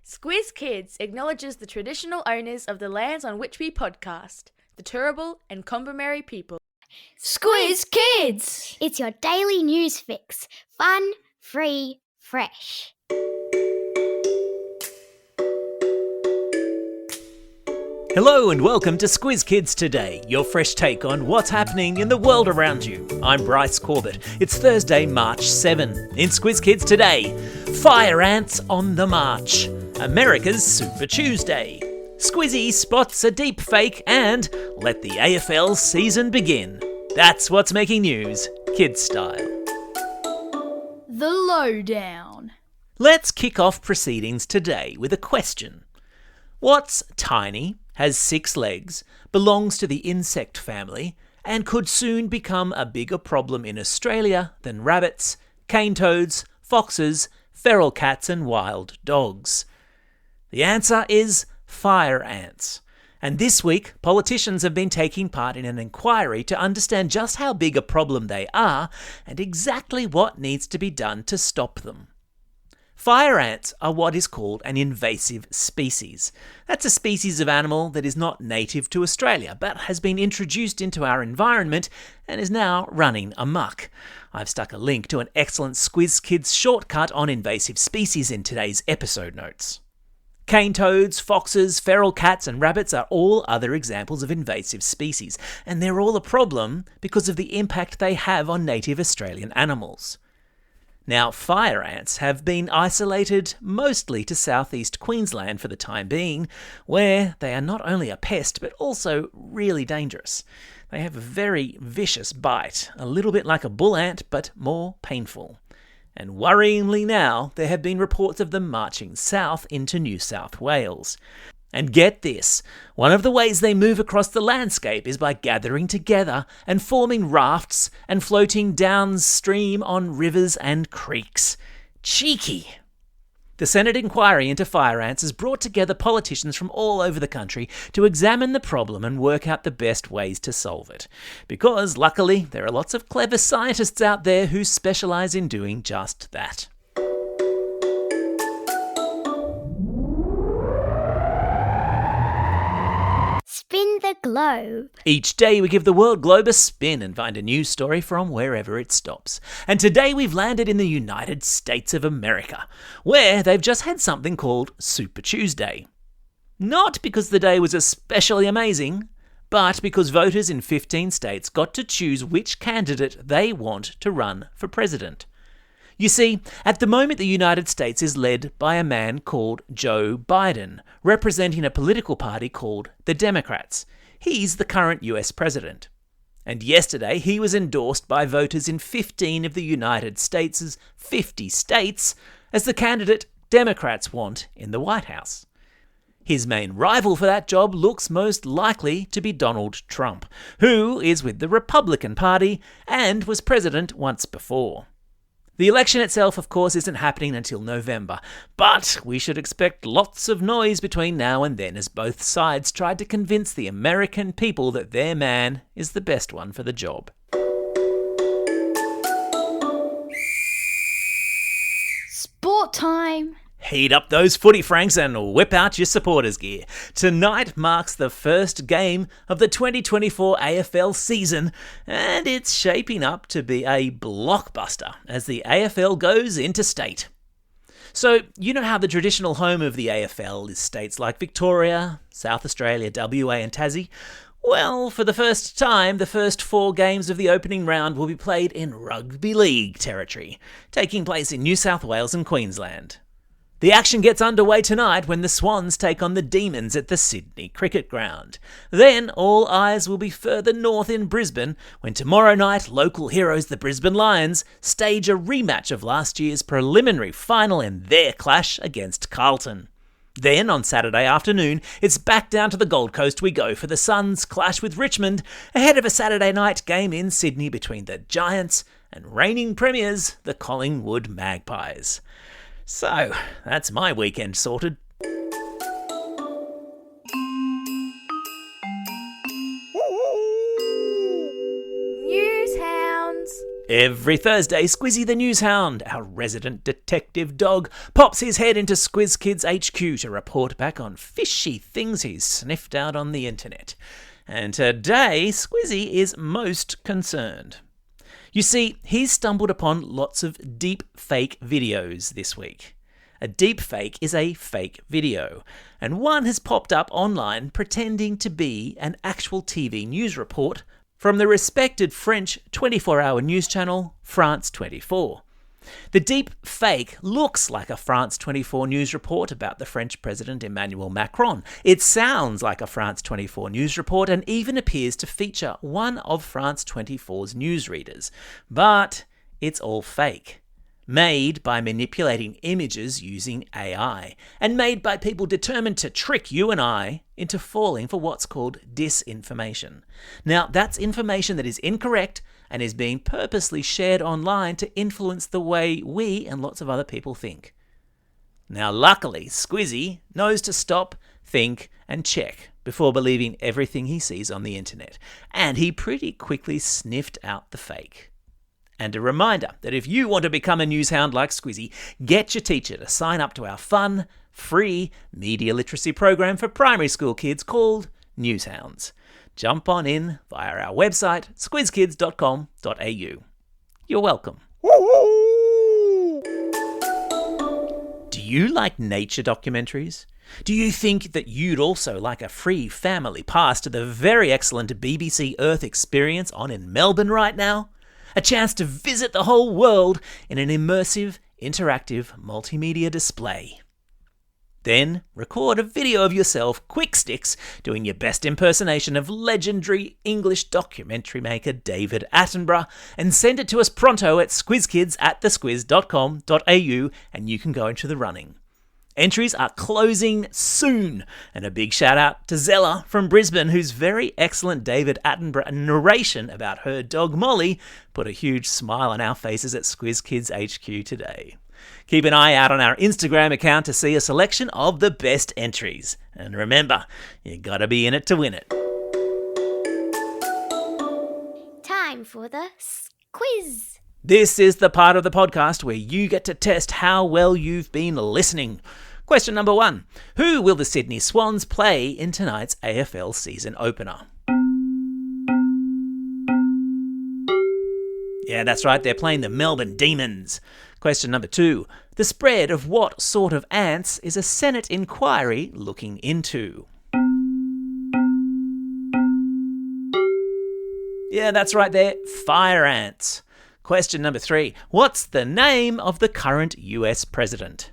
Squiz Kids acknowledges the traditional owners of the lands on which we podcast, the Turrbal and Combermary people. Squiz Kids! It's your daily news fix. Fun, free, fresh. Hello and welcome to Squiz Kids Today, your fresh take on what's happening in the world around you. I'm Bryce Corbett. It's Thursday, March 7. In Squiz Kids Today, fire ants on the march, America's Super Tuesday, Squiz-E spots a deep fake, and let the AFL season begin. That's what's making news, kids style. The Lowdown. Let's kick off proceedings today with a question. What's tiny, has 6 legs, belongs to the insect family, and could soon become a bigger problem in Australia than rabbits, cane toads, foxes, feral cats and wild dogs? The answer is fire ants. And this week, politicians have been taking part in an inquiry to understand just how big a problem they are and exactly what needs to be done to stop them. Fire ants are what is called an invasive species. That's a species of animal that is not native to Australia, but has been introduced into our environment and is now running amok. I've stuck a link to an excellent Squiz Kids shortcut on invasive species in today's episode notes. Cane toads, foxes, feral cats and rabbits are all other examples of invasive species, and they're all a problem because of the impact they have on native Australian animals. Now, fire ants have been isolated mostly to southeast Queensland for the time being, where they are not only a pest but also really dangerous. They have a very vicious bite, a little bit like a bull ant but more painful. And worryingly now, there have been reports of them marching south into New South Wales. And get this, one of the ways they move across the landscape is by gathering together and forming rafts and floating downstream on rivers and creeks. Cheeky! The Senate inquiry into fire ants has brought together politicians from all over the country to examine the problem and work out the best ways to solve it. Because, luckily, there are lots of clever scientists out there who specialise in doing just that. Spin the globe. Each day we give the world globe a spin and find a news story from wherever it stops. And today we've landed in the United States of America, where they've just had something called Super Tuesday. Not because the day was especially amazing, but because voters in 15 states got to choose which candidate they want to run for president. You see, at the moment the United States is led by a man called Joe Biden, representing a political party called the Democrats. He's the current US president. And yesterday he was endorsed by voters in 15 of the United States' 50 states as the candidate Democrats want in the White House. His main rival for that job looks most likely to be Donald Trump, who is with the Republican Party and was president once before. The election itself, of course, isn't happening until November, but we should expect lots of noise between now and then as both sides try to convince the American people that their man is the best one for the job. Sport time. Heat up those footy franks and whip out your supporters gear. Tonight marks the first game of the 2024 AFL season, and it's shaping up to be a blockbuster as the AFL goes interstate. So, you know how the traditional home of the AFL is states like Victoria, South Australia, WA and Tassie? Well, for the first time, the first 4 games of the opening round will be played in rugby league territory, taking place in New South Wales and Queensland. The action gets underway tonight when the Swans take on the Demons at the Sydney Cricket Ground. Then all eyes will be further north in Brisbane when tomorrow night local heroes the Brisbane Lions stage a rematch of last year's preliminary final in their clash against Carlton. Then on Saturday afternoon, it's back down to the Gold Coast we go for the Suns' clash with Richmond ahead of a Saturday night game in Sydney between the Giants and reigning premiers, the Collingwood Magpies. So, that's my weekend sorted. News hounds. Every Thursday, Squiz-E the Newshound, our resident detective dog, pops his head into Squiz Kids HQ to report back on fishy things he's sniffed out on the internet. And today, Squiz-E is most concerned. You see, he's stumbled upon lots of deep fake videos this week. A deep fake is a fake video, and one has popped up online pretending to be an actual TV news report from the respected French 24-hour news channel France 24. The deep fake looks like a France 24 news report about the French President Emmanuel Macron. It sounds like a France 24 news report and even appears to feature one of France 24's newsreaders. But it's all fake. Made by manipulating images using AI, and made by people determined to trick you and I into falling for what's called disinformation. Now, that's information that is incorrect and is being purposely shared online to influence the way we and lots of other people think. Now, luckily, Squiz-E knows to stop, think, and check before believing everything he sees on the internet, and he pretty quickly sniffed out the fake. And a reminder that if you want to become a newshound like Squiz-E, get your teacher to sign up to our fun, free media literacy program for primary school kids called Newshounds. Jump on in via our website, squizkids.com.au. You're welcome. Do you like nature documentaries? Do you think that you'd also like a free family pass to the very excellent BBC Earth Experience on in Melbourne right now? A chance to visit the whole world in an immersive, interactive multimedia display. Then record a video of yourself, quick sticks, doing your best impersonation of legendary English documentary maker David Attenborough, and send it to us pronto at squizkids@thesquiz.com.au, and you can go into the running. Entries are closing soon, and a big shout out to Zella from Brisbane, whose very excellent David Attenborough narration about her dog Molly put a huge smile on our faces at Squiz Kids HQ today. Keep an eye out on our Instagram account to see a selection of the best entries. And remember, you gotta be in it to win it. Time for the quiz. This is the part of the podcast where you get to test how well you've been listening. Question number 1. Who will the Sydney Swans play in tonight's AFL season opener? Yeah, that's right, they're playing the Melbourne Demons. Question number 2. The spread of what sort of ants is a Senate inquiry looking into? Yeah, that's right, they're fire ants. Question number 3. What's the name of the current US president?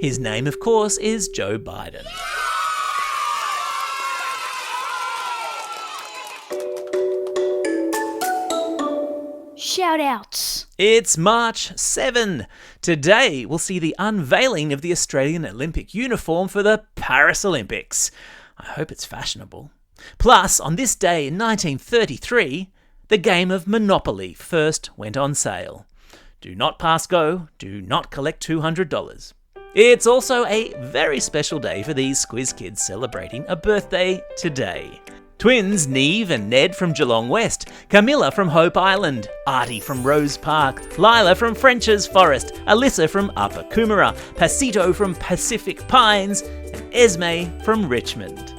His name, of course, is Joe Biden. Shout-outs. It's March 7. Today, we'll see the unveiling of the Australian Olympic uniform for the Paris Olympics. I hope it's fashionable. Plus, on this day in 1933, the game of Monopoly first went on sale. Do not pass go, do not collect $200. It's also a very special day for these Squiz kids celebrating a birthday today. Twins Neve and Ned from Geelong West, Camilla from Hope Island, Artie from Rose Park, Lila from French's Forest, Alyssa from Upper Coomera, Pasito from Pacific Pines, and Esme from Richmond.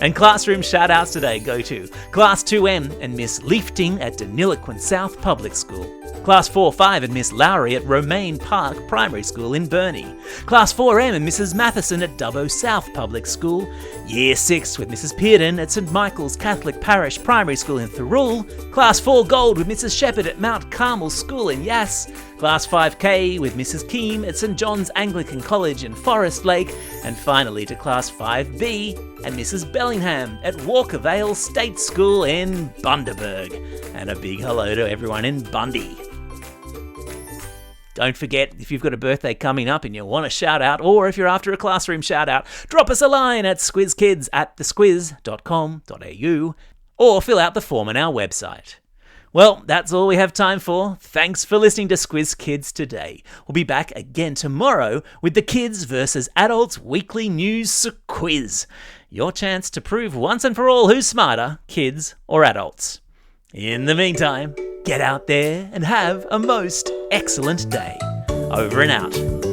And classroom shout-outs today go to Class 2M and Miss Leafting at Deniliquin South Public School, Class 4-5 and Miss Lowry at Romaine Park Primary School in Burnie, Class 4M and Mrs Matheson at Dubbo South Public School, Year 6 with Mrs Pearden at St Michael's Catholic Parish Primary School in Thirroul, Class 4 Gold with Mrs Shepherd at Mount Carmel School in Yass, Class 5K with Mrs Keem at St John's Anglican College in Forest Lake, and finally to Class 5B and Mrs Bellingham at Walker Vale State School in Bundaberg. And a big hello to everyone in Bundy. Don't forget, if you've got a birthday coming up and you want a shout out, or if you're after a classroom shout out, drop us a line at squizkids@thesquiz.com.au or fill out the form on our website. Well, that's all we have time for. Thanks for listening to Squiz Kids today. We'll be back again tomorrow with the Kids versus Adults Weekly News Quiz. Your chance to prove once and for all who's smarter, kids or adults. In the meantime, get out there and have a most excellent day. Over and out.